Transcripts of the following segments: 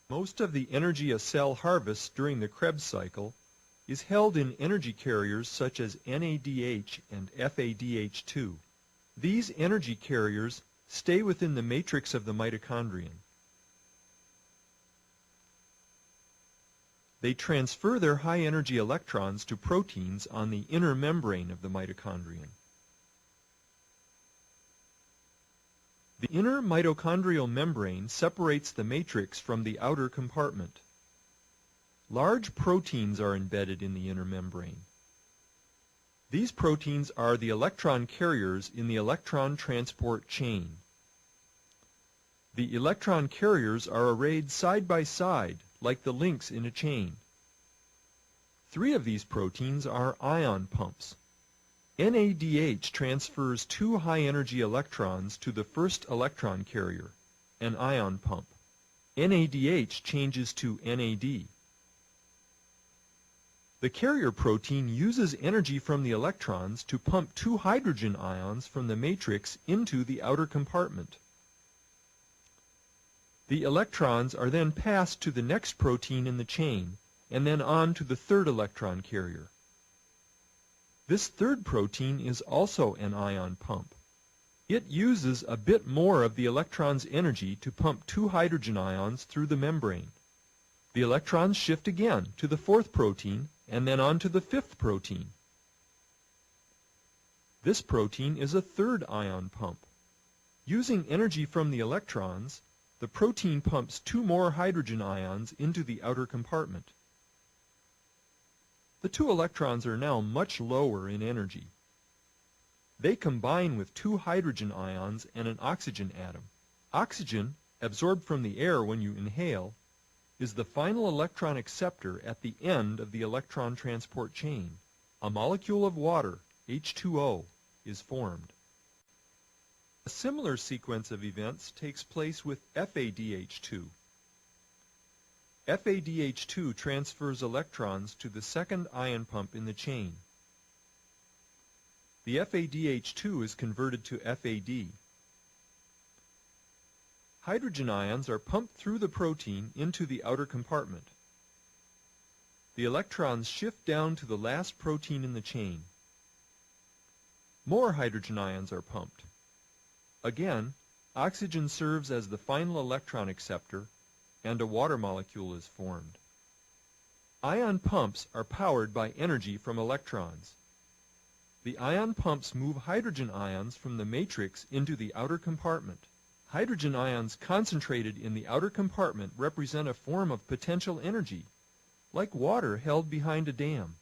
Most of the energy a cell harvests during the Krebs cycle is held in energy carriers such as NADH and FADH2. These energy carriers stay within the matrix of the mitochondrion. They transfer their high-energy electrons to proteins on the inner membrane of the mitochondrion. The inner mitochondrial membrane separates the matrix from the outer compartment. Large proteins are embedded in the inner membrane. These proteins are the electron carriers in the electron transport chain. The electron carriers are arrayed side by side, like the links in a chain. 3 of these proteins are ion pumps. NADH transfers 2 high-energy electrons to the first electron carrier, an ion pump. NADH changes to NAD. The carrier protein uses energy from the electrons to pump 2 hydrogen ions from the matrix into the outer compartment. The electrons are then passed to the next protein in the chain, and then on to the third electron carrier. This third protein is also an ion pump. It uses a bit more of the electron's energy to pump 2 hydrogen ions through the membrane. The electrons shift again to the fourth protein and then on to the fifth protein. This protein is a third ion pump. Using energy from the electrons, the protein pumps 2 more hydrogen ions into the outer compartment. The 2 electrons are now much lower in energy. They combine with 2 hydrogen ions and an oxygen atom. Oxygen, absorbed from the air when you inhale, is the final electron acceptor at the end of the electron transport chain. A molecule of water, H2O, is formed. A similar sequence of events takes place with FADH2. FADH2 transfers electrons to the second ion pump in the chain. The FADH2 is converted to FAD. Hydrogen ions are pumped through the protein into the outer compartment. The electrons shift down to the last protein in the chain. More hydrogen ions are pumped. Again, oxygen serves as the final electron acceptor, and a water molecule is formed. Ion pumps are powered by energy from electrons. The ion pumps move hydrogen ions from the matrix into the outer compartment. Hydrogen ions concentrated in the outer compartment represent a form of potential energy, like water held behind a dam.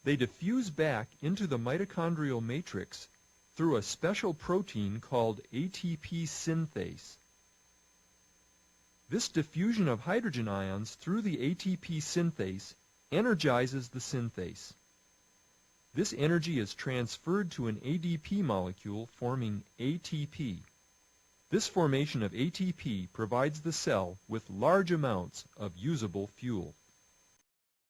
They diffuse back into the mitochondrial matrix through a special protein called ATP synthase. This diffusion of hydrogen ions through the ATP synthase energizes the synthase. This energy is transferred to an ADP molecule forming ATP. This formation of ATP provides the cell with large amounts of usable fuel.